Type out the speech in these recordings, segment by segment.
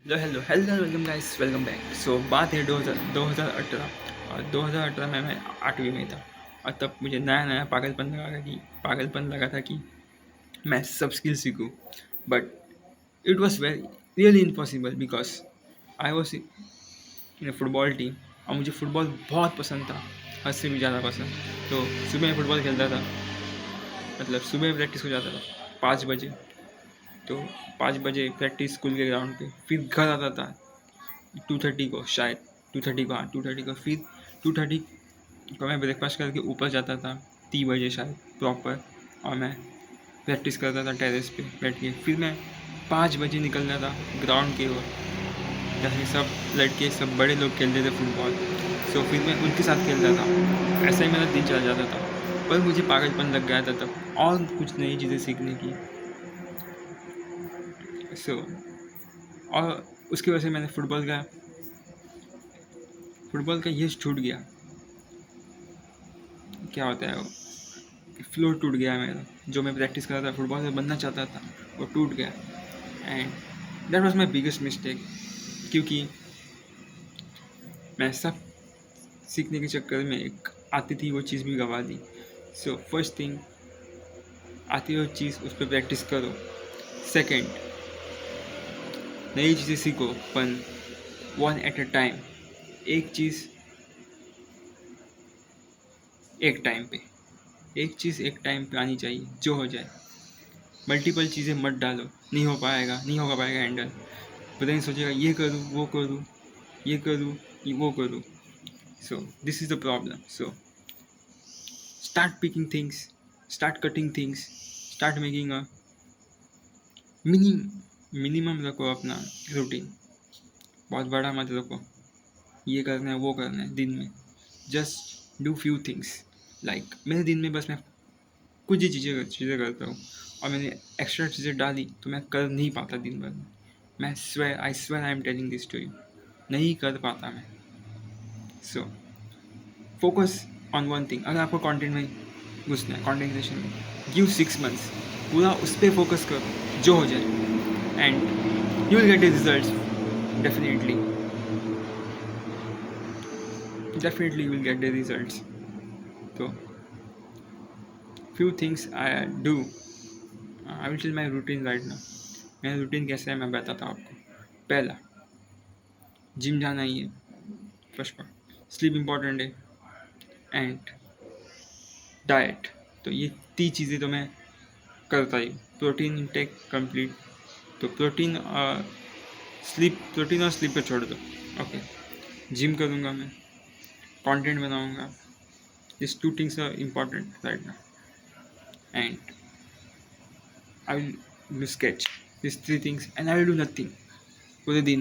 Hello hello hello welcome guys, welcome back. बात है 2018 और 2018 में मैं 8वीं में था। और तब मुझे नया नया पागलपन लगा था कि मैं सब स्किल सीखूं। But it was very really impossible because I was in football team और मुझे फुटबॉल बहुत पसंद था, हद से भी ज़्यादा पसंद। तो सुबह मैं फुटबॉल खेलता था, मतलब सुबह प्रैक्टिस हो जाता था 5 बजे। तो 5 बजे प्रैक्टिस स्कूल के ग्राउंड पे, फिर घर आता था 2:30 को, शायद 2:30 को, हाँ 2:30 को। फिर 2:30 को मैं ब्रेकफास्ट करके ऊपर जाता था 3 बजे शायद प्रॉपर, और मैं प्रैक्टिस करता था टेरेस पे बैठ के। फिर मैं 5 बजे निकलना था ग्राउंड की ओर, जहाँ सब लड़के, सब बड़े लोग खेलते थे फुटबॉल। फिर मैं उनके साथ खेलता था। ऐसा ही मेरा दिन चला जाता था। पर मुझे पागलपन लग गया था तब और कुछ नई चीज़ें सीखने की। सो और उसकी वजह से मैंने फुटबॉल का ये छूट गया, क्या होता है वो, फ्लो टूट गया मेरा। जो मैं प्रैक्टिस कर रहा था, फुटबॉल में बनना चाहता था, वो टूट गया। And that was my biggest mistake, क्योंकि मैं सब सीखने के चक्कर में एक आती थी वो चीज़ भी गंवा दी। फर्स्ट थिंग, आती हुई चीज़ उस पर प्रैक्टिस करो। सेकंड, नई चीज़ें सीखो, पर वन एट अ टाइम। एक चीज़ एक टाइम पे, एक चीज़ एक टाइम पे आनी चाहिए, जो हो जाए। मल्टीपल चीज़ें मत डालो, नहीं हो पाएगा, नहीं होगा पाएगा हैंडल। पता नहीं सोचेगा ये करूँ वो करूँ, ये करूँ ये वो करूँ। This is the problem. Start picking things, start cutting things, start making a minimum रखो अपना रूटीन। बहुत बड़ा मत रखो, ये करना है वो करना है दिन में। Just do few things. Like मेरे दिन में बस मैं कुछ ही चीज़ें करता हूँ, और मैंने एक्स्ट्रा चीज़ें डाली तो मैं कर नहीं पाता दिन भर में। I swear I am telling this to you, नहीं कर पाता मैं। Focus on one thing. अगर आपको कंटेंट में घुसना है, कंटेंट क्रिएशन में, गिव 6 मंथ्स, पूरा उस पर फोकस करो, जो हो जाए, and you will get a result. Definitely definitely you will get the results. तो few things I do, I will tell my routine right now. मेरा रूटीन कैसा है मैं बताता हूँ आपको। पहला, जिम जाना ही है, फर्स्ट पार्ट। स्लीप इम्पॉर्टेंट है, एंड डाइट। तो ये 3 चीज़ें तो मैं करता ही। Protein intake complete. तो प्रोटीन और स्लीप पे छोड़ दो। ओके, जिम करूँगा मैं, कंटेंट बनाऊँगा। This 2 things are important right now, and I will do sketch this 3 things, and I will do nothing. पूरे दिन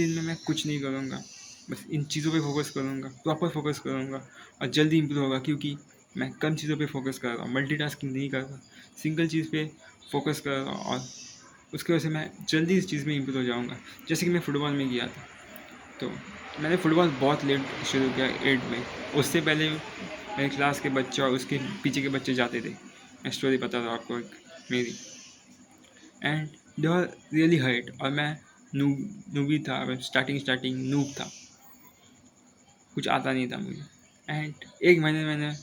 में मैं कुछ नहीं करूँगा, बस इन चीज़ों पे फोकस करूँगा, प्रॉपर फोकस करूँगा, और जल्दी इम्प्रूव होगा, क्योंकि मैं कम चीज़ों पे फोकस कर रहा हूँ, मल्टीटास्किंग नहीं कर रहा, सिंगल चीज़ पे फोकस कर रहा हूँ, और उसकी वजह से मैं जल्दी इस चीज़ में इम्प्रूव हो जाऊँगा। जैसे कि मैं फुटबॉल में गया था, तो मैंने फुटबॉल बहुत लेट शुरू किया, 8 में। उससे पहले मेरे क्लास के बच्चे और उसके पीछे के बच्चे जाते थे। मैं स्टोरी बता रहा हूँ आपको एक मेरी, and they are really height, और मैं नूबी था, स्टार्टिंग नूब था, कुछ आता नहीं था मुझे। एंड एक महीने मैंने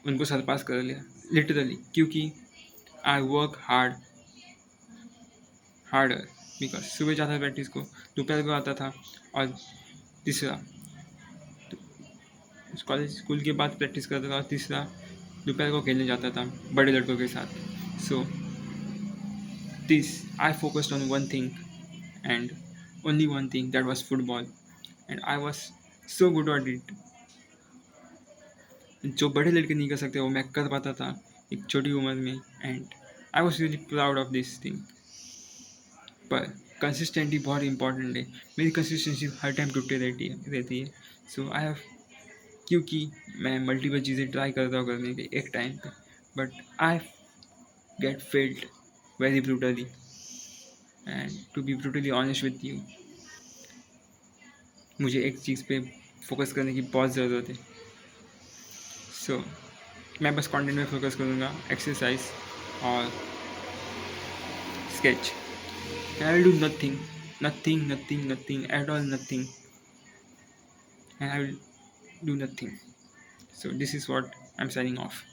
उनको सरपास कर लिया, लिटरली, क्योंकि आई वर्क हार्डर। बिकॉज सुबह जाता था प्रैक्टिस को, दोपहर को आता था, और तीसरा स्कूल के बाद प्रैक्टिस करता था, और तीसरा दोपहर को खेलने जाता था बड़े लड़कों के साथ। So this I focused on one thing, and only one thing, that was football, and I was so good at it. जो बड़े लड़के नहीं कर सकते वो मैं कर पाता था एक छोटी उम्र में, and I was really proud of this thing. पर कंसिस्टेंटी बहुत इंपॉर्टेंट है। मेरी कंसिस्टेंसी हर टाइम टूटते रहती है। आई हैव, क्योंकि मैं मल्टीपल चीज़ें ट्राई करता हूँ करने के एक टाइम पे, but I get failed very brutally. And to be brutally honest with you, मुझे एक चीज़ पे फोकस करने की बहुत ज़रूरत है। मैं बस कंटेंट में फोकस करूँगा, एक्सरसाइज और sketch. and I will do nothing, nothing, nothing, nothing at all, nothing, and I will do nothing. So this is what I'm signing off.